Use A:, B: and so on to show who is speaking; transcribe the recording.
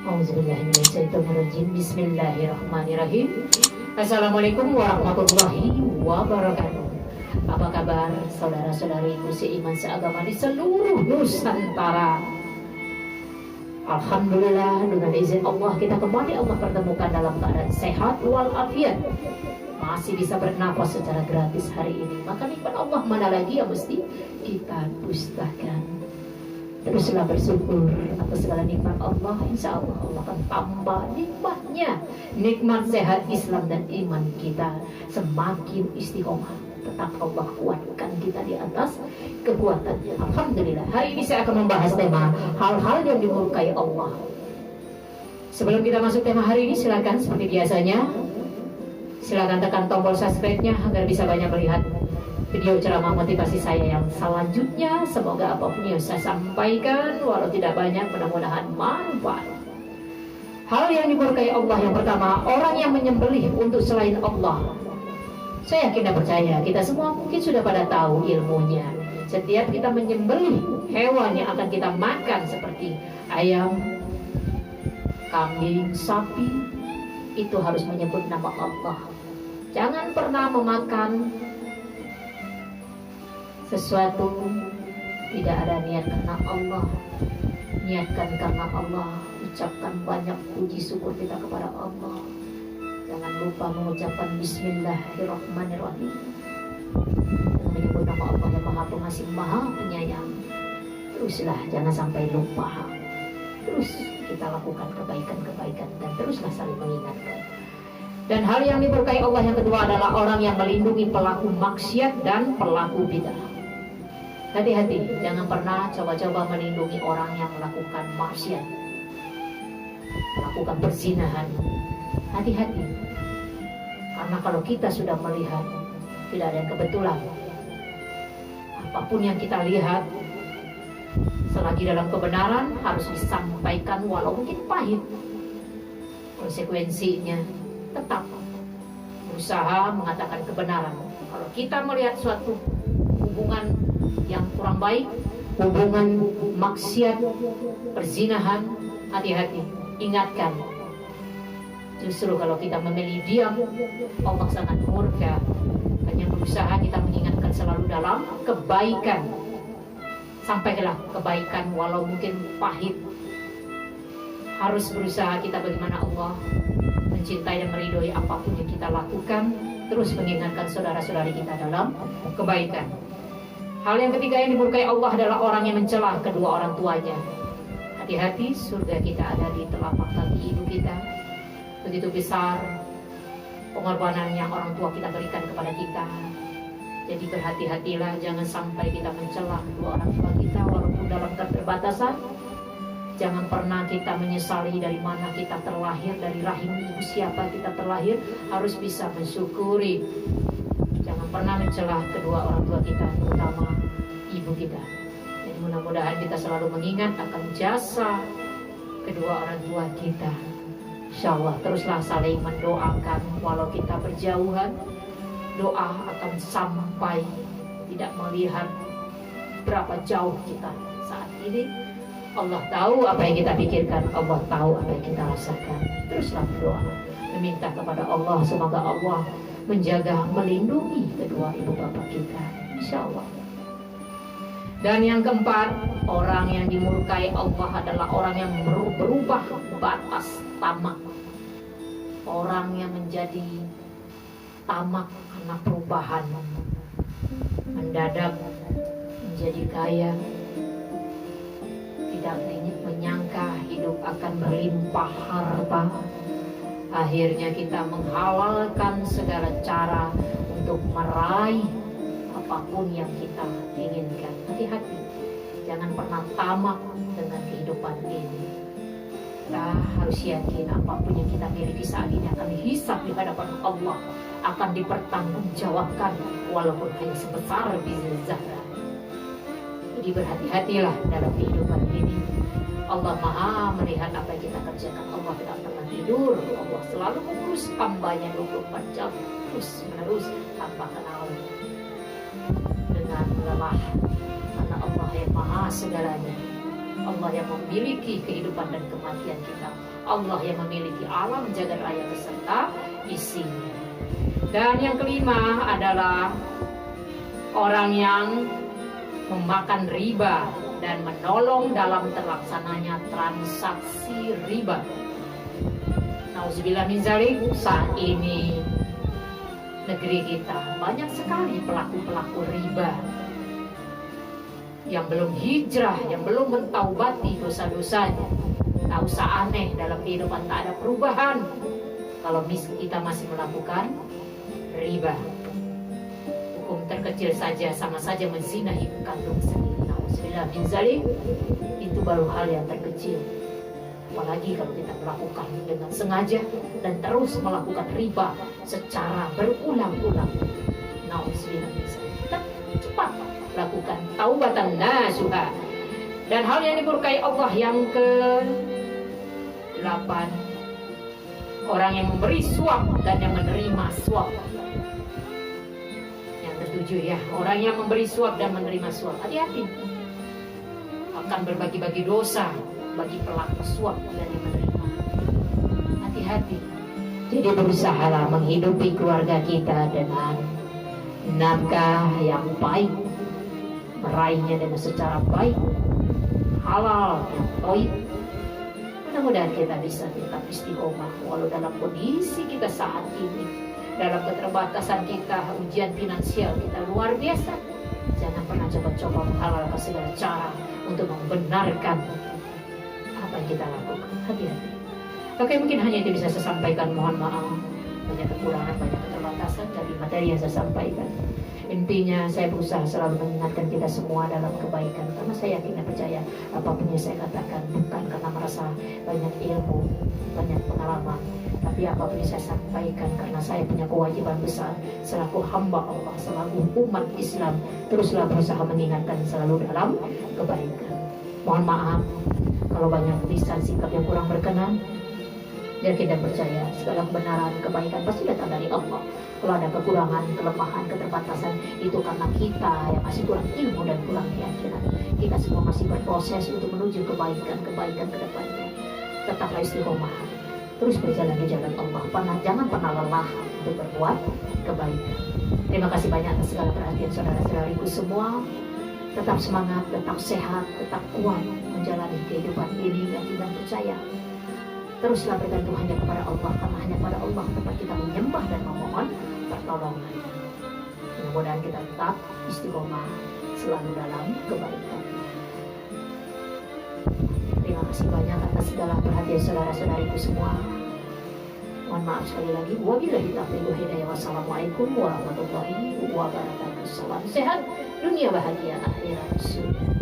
A: Auzubillahiminasyaitonirrajim. Bismillahirrahmanirrahim. Assalamualaikum warahmatullahi wabarakatuh. Apa kabar saudara-saudariku seiman seagama di seluruh Nusantara? Alhamdulillah, dengan izin Allah kita kembali Allah pertemukan dalam keadaan sehat walafiat, masih bisa bernafas secara gratis hari ini. Maka nikmat Allah mana lagi yang mesti kita dustakan? Teruslah bersyukur atas segala nikmat Allah. Insya Allah Allah akan tambah nikmatnya. Nikmat sehat Islam dan iman kita semakin istiqomah. Tetap Allah kuatkan kita di atas kekuatannya. Alhamdulillah. Hari ini saya akan membahas tema hal-hal yang dimurkai Allah. Sebelum kita masuk tema hari ini, silakan seperti biasanya, silakan tekan tombol subscribe-nya agar bisa banyak melihat video ceramah motivasi saya yang selanjutnya. Semoga apapun yang saya sampaikan, walau tidak banyak, mudah-mudahan manfaat. Hal yang dimurkai Allah yang pertama, orang yang menyembelih untuk selain Allah. Saya yakin dan percaya kita semua mungkin sudah pada tahu ilmunya. Setiap kita menyembelih hewan yang akan kita makan seperti ayam, kambing, sapi, itu harus menyebut nama Allah. Jangan pernah memakan sesuatu tidak ada niat karena Allah. Niatkan karena Allah. Ucapkan banyak puji syukur kita kepada Allah. Jangan lupa mengucapkan Bismillahirrahmanirrahim, menyebut nama Allah yang Maha Pengasih Maha Penyayang. Teruslah, jangan sampai lupa. Terus kita lakukan kebaikan-kebaikan dan teruslah saling mengingatkan. Dan hal yang dimurkai Allah yang kedua adalah orang yang melindungi pelaku maksiat dan pelaku bidah. Hati-hati, jangan pernah coba-coba melindungi orang yang melakukan maksiat, melakukan perzinahan. Hati-hati, karena kalau kita sudah melihat, tidak ada yang kebetulan. Apapun yang kita lihat, selagi dalam kebenaran harus disampaikan walau mungkin pahit. Konsekuensinya tetap berusaha mengatakan kebenaran. Kalau kita melihat suatu hubungan yang kurang baik, hubungan maksiat, perzinahan, hati-hati, ingatkan. Justru kalau kita memilih diam, Allah sangat murka. Hanya berusaha kita mengingatkan selalu dalam kebaikan. Sampaikanlah kebaikan walau mungkin pahit. Harus berusaha kita bagaimana Allah mencintai dan meridhoi apapun yang kita lakukan. Terus mengingatkan saudara-saudari kita dalam kebaikan. Hal yang ketiga yang dimurkai Allah adalah orang yang mencela kedua orang tuanya. Hati-hati, surga kita ada di telapak kaki ibu kita. Begitu besar pengorbanan yang orang tua kita berikan kepada kita. Jadi berhati-hatilah, jangan sampai kita mencela kedua orang tua kita walaupun dalam keterbatasan. Jangan pernah kita menyesali dari mana kita terlahir, dari rahim ibu siapa kita terlahir. Harus bisa mensyukuri. Jangan pernah mencela kedua orang tua kita, terutama ibu kita. Jadi mudah-mudahan kita selalu mengingat akan jasa kedua orang tua kita. Insya Allah teruslah saling mendoakan walau kita berjauhan. Doa akan sampai, tidak melihat berapa jauh kita saat ini. Allah tahu apa yang kita pikirkan, Allah tahu apa yang kita rasakan. Teruslah berdoa, meminta kepada Allah semoga Allah menjaga, melindungi kedua ibu bapak kita, insya Allah. Dan yang keempat, orang yang dimurkai Allah adalah orang yang berubah batas tamak. Orang yang menjadi tamak karena perubahan, mendadak menjadi kaya, tidak menyangka hidup akan berlimpah harta. Akhirnya kita menghalalkan segala cara untuk meraih apapun yang kita inginkan. Hati-hati, jangan pernah tamak dengan kehidupan ini. Kita harus yakin apapun yang kita miliki saat ini akan dihisab di hadapan Allah, akan dipertanggungjawabkan walaupun hanya sebesar biji zarah. Jadi berhati-hatilah dalam kehidupan ini. Allah Maha melihat apa yang kita kerjakan. Allah tidak pernah tidur. Allah selalu mengurus hambanya 24 jam terus menerus tanpa kenal dengan lelah. Karena Allah yang Maha segalanya. Allah yang memiliki kehidupan dan kematian kita. Allah yang memiliki alam jagat raya beserta isinya. Dan yang kelima adalah orang yang memakan riba dan menolong dalam terlaksananya transaksi riba. Nauzubillah min dzalik, saat ini negeri kita banyak sekali pelaku-pelaku riba yang belum hijrah, yang belum mentaubati dosa-dosanya. Tak usah aneh, dalam kehidupan tak ada perubahan kalau kita masih melakukan riba. Hukum terkecil saja sama saja menzina ibu kandung sendiri. Nauzubillah min dzalik, itu baru hal yang terkecil. Apalagi kalau kita melakukan dengan sengaja dan terus melakukan riba secara berulang-ulang. Nauzubillah min dzalik. Cepat lakukan taubatan nasuha. Dan hal yang dimurkai Allah yang ke-8, orang yang memberi suap dan yang menerima suap. Yang ke-7 ya, orang yang memberi suap dan menerima suap. Hati-hati, akan berbagi-bagi dosa bagi pelaku suap dan yang menerima. Hati-hati. Jadi berusahalah menghidupi keluarga kita dengan nafkah yang baik, meraihnya dengan secara baik, halal, yang toib. Mudah-mudahan kita bisa tetap istiqomah walau dalam kondisi kita saat ini, dalam keterbatasan kita, ujian finansial kita luar biasa. Jangan pernah coba-coba menghalalkan segala cara untuk membenarkan apa yang kita lakukan. Hati-hati. Oke, mungkin hanya itu bisa saya sampaikan. Mohon maaf, banyak kekurangan, banyak keterbatasan dari materi yang saya sampaikan. Intinya saya berusaha selalu mengingatkan kita semua dalam kebaikan, karena saya yakin dan percaya apapun yang saya katakan bukan karena merasa banyak ilmu, banyak pengalaman, tapi apapun yang saya sampaikan karena saya punya kewajiban besar selaku hamba Allah, selaku umat Islam, teruslah berusaha mengingatkan selalu dalam kebaikan. Mohon maaf kalau banyak lisan sikap yang kurang berkenan. Dan kita percaya segala kebenaran, kebaikan pasti datang dari Allah. Kalau ada kekurangan, kelemahan, keterbatasan, itu karena kita yang masih kurang ilmu dan kurang keyakinan. Kita semua masih berproses untuk menuju kebaikan ke depannya. Tetaplah istiqomah, terus berjalan di jalan Allah. Jangan pernah lelah untuk berbuat kebaikan. Terima kasih banyak atas segala perhatian saudara-saudariku semua. Tetap semangat, tetap sehat, tetap kuat menjalani kehidupan ini, dan percaya. Teruslah bergantung hanya kepada Allah, karena hanya pada Allah tempat kita menyembah dan memohon pertolongan. Mudah-mudahan kita tetap istiqomah selalu dalam kebaikan. Terima kasih banyak atas segala perhatian saudara-saudariku semua. Mohon maaf sekali lagi. Wabillahi taufiq wal hidayah. Wassalamualaikum warahmatullahi wabarakatuh. Salam sehat, dunia bahagia, akhirat surga.